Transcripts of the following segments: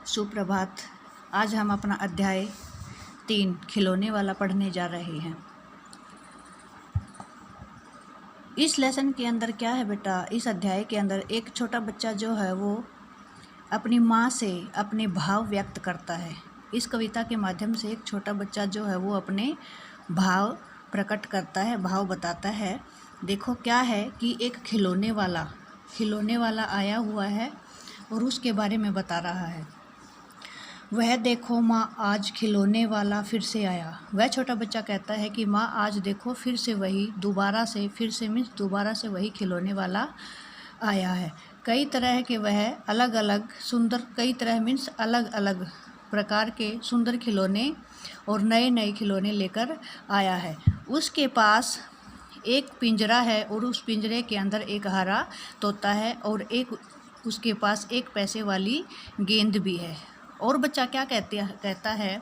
सुप्रभात। आज हम अपना अध्याय 3 खिलौने वाला पढ़ने जा रहे हैं। इस लेसन के अंदर क्या है बेटा, इस अध्याय के अंदर एक छोटा बच्चा जो है वो अपनी माँ से अपने भाव व्यक्त करता है। इस कविता के माध्यम से एक छोटा बच्चा जो है वो अपने भाव प्रकट करता है, भाव बताता है। देखो क्या है कि एक खिलौने वाला आया हुआ है और उसके बारे में बता रहा है। वह देखो माँ, आज खिलौने वाला फिर से आया। वह छोटा बच्चा कहता है कि माँ आज देखो फिर से दोबारा से वही खिलौने वाला आया है। कई तरह के वह अलग अलग सुंदर, कई तरह मीन्स अलग अलग प्रकार के सुंदर खिलौने और नए नए खिलौने लेकर आया है। उसके पास एक पिंजरा है और उस पिंजरे के अंदर एक हरा तोता है और उसके पास एक पैसे वाली गेंद भी है। और बच्चा क्या कहता है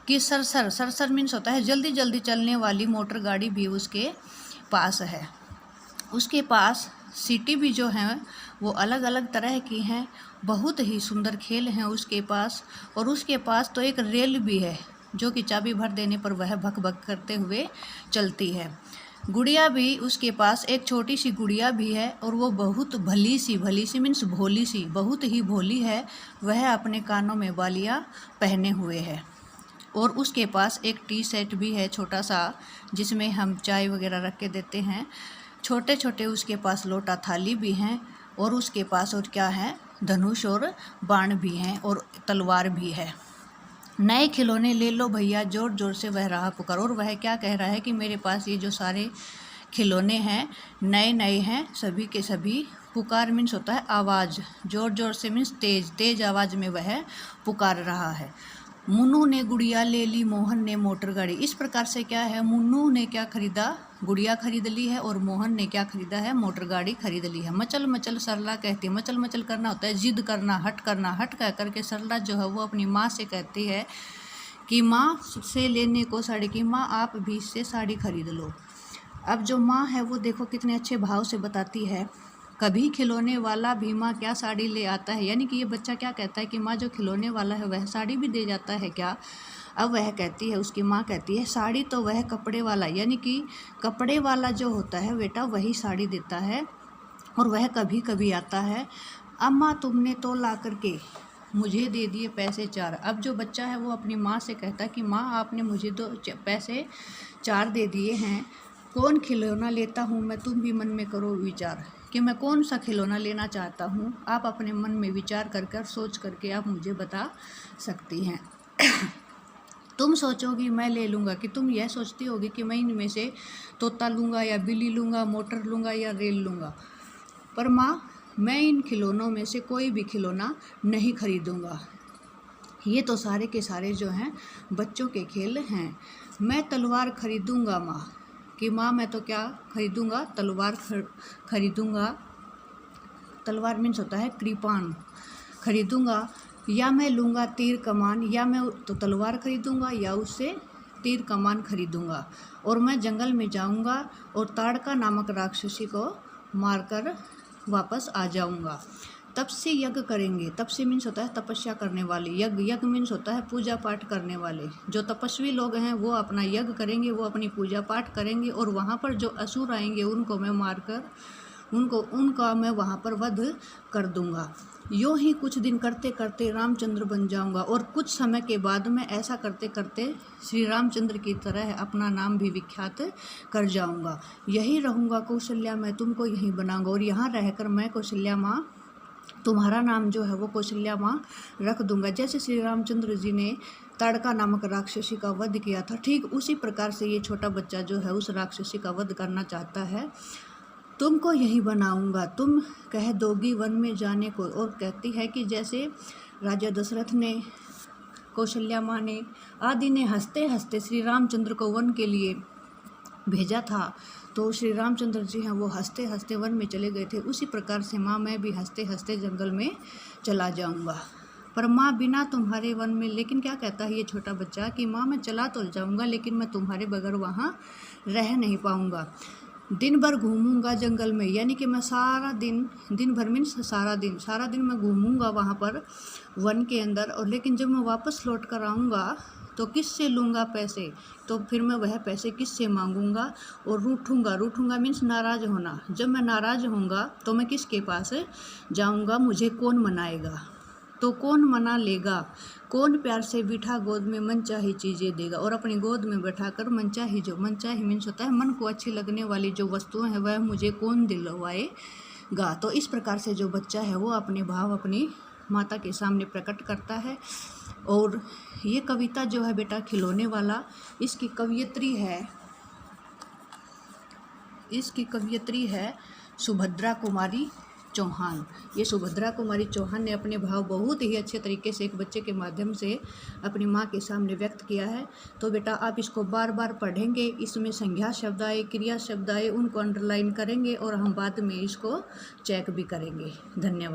कि सरसर मीन्स होता है जल्दी जल्दी चलने वाली मोटर गाड़ी भी उसके पास है। उसके पास सीटी भी जो हैं वो अलग अलग तरह की हैं, बहुत ही सुंदर खेल हैं उसके पास। और उसके पास तो एक रेल भी है जो कि चाबी भर देने पर वह भक भक करते हुए चलती है। गुड़िया भी उसके पास, एक छोटी सी गुड़िया भी है और वो बहुत भली सी मीन्स भोली सी, बहुत ही भोली है। वह अपने कानों में बालियाँ पहने हुए है। और उसके पास एक टी सेट भी है छोटा सा, जिसमें हम चाय वगैरह रख के देते हैं। छोटे छोटे उसके पास लोटा थाली भी हैं। और उसके पास और क्या है, धनुष और बाण भी हैं और तलवार भी है। नए खिलौने ले लो भैया, जोर जोर से वह रहा पुकार। और वह क्या कह रहा है कि मेरे पास ये जो सारे खिलौने हैं नए नए हैं, सभी के सभी। पुकार मीन्स होता है आवाज़, जोर जोर से मीन्स तेज आवाज़ में वह पुकार रहा है। मुन्नू ने गुड़िया ले ली, मोहन ने मोटर गाड़ी। इस प्रकार से क्या है, मुन्नू ने क्या खरीदा, गुड़िया खरीद ली है और मोहन ने क्या खरीदा है, मोटर गाड़ी खरीद ली है। मचल मचल सरला कहती है, मचल मचल करना होता है जिद करना, हट कह करके सरला जो है वो अपनी माँ से कहती है कि माँ से लेने को साड़ी की, माँ आप भी इससे साड़ी खरीद लो। अब जो माँ है वो देखो कितने अच्छे भाव से बताती है, कभी खिलौने वाला भी माँ क्या साड़ी ले आता है। यानी कि ये बच्चा क्या कहता है कि माँ जो खिलौने वाला है वह साड़ी भी दे जाता है क्या। अब वह कहती है, उसकी माँ कहती है साड़ी तो वह कपड़े वाला, यानी कि कपड़े वाला जो होता है बेटा वही साड़ी देता है और वह कभी कभी आता है। अम्मा तुमने तो ला करके मुझे दे दिए पैसे 4। अब जो बच्चा है वो अपनी माँ से कहता है कि माँ आपने मुझे तो पैसे 4 दे दिए हैं, कौन खिलौना लेता हूँ मैं, तुम भी मन में करो विचार कि मैं कौन सा खिलौना लेना चाहता हूँ। आप अपने मन में विचार कर सोच करके आप मुझे बता सकती हैं। तुम सोचोगी मैं ले लूँगा, कि तुम यह सोचती होगी कि मैं इनमें से तोता लूँगा या बिल्ली लूँगा, मोटर लूँगा या रेल लूँगा। पर माँ मैं इन खिलौनों में से कोई भी खिलौना नहीं खरीदूँगा। ये तो सारे के सारे जो हैं बच्चों के खेल हैं। मैं तलवार खरीदूँगा माँ, कि माँ मैं तो क्या खरीदूँगा, तलवार खरीदूँगा। तलवार मीन्स होता है कृपाण, खरीदूँगा। या मैं लूँगा तीर कमान, या मैं तो तलवार खरीदूँगा या उससे तीर कमान खरीदूँगा। और मैं जंगल में जाऊँगा और ताड़का नामक राक्षसी को मारकर वापस आ जाऊँगा। तपस्वी यज्ञ करेंगे, तपस्वी मीन्स होता है तपस्या करने वाले, यज्ञ मीन्स होता है पूजा पाठ करने वाले। जो तपस्वी लोग हैं वो अपना यज्ञ करेंगे, वो अपनी पूजा पाठ करेंगे और वहाँ पर जो असुर आएंगे उनको मैं मारकर उनका मैं वहाँ पर वध कर दूँगा। यूँ ही कुछ दिन करते करते रामचंद्र बन जाऊँगा और कुछ समय के बाद मैं ऐसा करते करते श्री रामचंद्र की तरह अपना नाम भी विख्यात कर जाऊँगा। यही रहूँगा कौशल्या, मैं तुमको यहीं बनाऊँगा और यहाँ रहकर मैं कौशल्या माँ तुम्हारा नाम जो है वो कौशल्या माँ रख दूँगा। जैसे श्री रामचंद्र जी ने ताड़का नामक राक्षसी का वध किया था, ठीक उसी प्रकार से ये छोटा बच्चा जो है उस राक्षसी का वध करना चाहता है। तुमको यही बनाऊंगा, तुम कह दोगी वन में जाने को। और कहती है कि जैसे राजा दशरथ ने, कौशल्या माँ ने, आदि ने हंसते हंसते श्री रामचंद्र को वन के लिए भेजा था, तो श्री रामचंद्र जी हैं वो हंसते हंसते वन में चले गए थे। उसी प्रकार से माँ मैं भी हंसते हंसते जंगल में चला जाऊंगा, पर माँ बिना तुम्हारे वन में। लेकिन क्या कहता है ये छोटा बच्चा कि माँ मैं चला तो जाऊंगा लेकिन मैं तुम्हारे बगैर वहाँ रह नहीं पाऊंगा। दिन भर घूमूंगा जंगल में, यानी कि मैं सारा दिन भर मीन्स सारा दिन मैं घूमूंगा वहाँ पर वन के अंदर, और लेकिन जब मैं वापस लौट कर आऊँगा तो किससे लूँगा पैसे, तो फिर मैं वह पैसे किससे मांगूंगा। और रूठूंगा मीन्स नाराज़ होना। जब मैं नाराज़ होऊंगा तो मैं किसके पास जाऊंगा, मुझे कौन मनाएगा, तो कौन मना लेगा, कौन प्यार से बिठा गोद में मनचाही चीज़ें देगा। और अपनी गोद में बैठाकर मनचाही मीन्स होता है मन को अच्छी लगने वाली जो वस्तुएं हैं वह मुझे कौन दिलवाएगा। तो इस प्रकार से जो बच्चा है वो अपने भाव अपनी माता के सामने प्रकट करता है। और ये कविता जो है बेटा खिलौने वाला, इसकी कवियत्री है सुभद्रा कुमारी चौहान। ये सुभद्रा कुमारी चौहान ने अपने भाव बहुत ही अच्छे तरीके से एक बच्चे के माध्यम से अपनी माँ के सामने व्यक्त किया है। तो बेटा आप इसको बार बार पढ़ेंगे, इसमें संज्ञा शब्द आए, क्रिया शब्द आए, उनको अंडरलाइन करेंगे और हम बाद में इसको चेक भी करेंगे। धन्यवाद।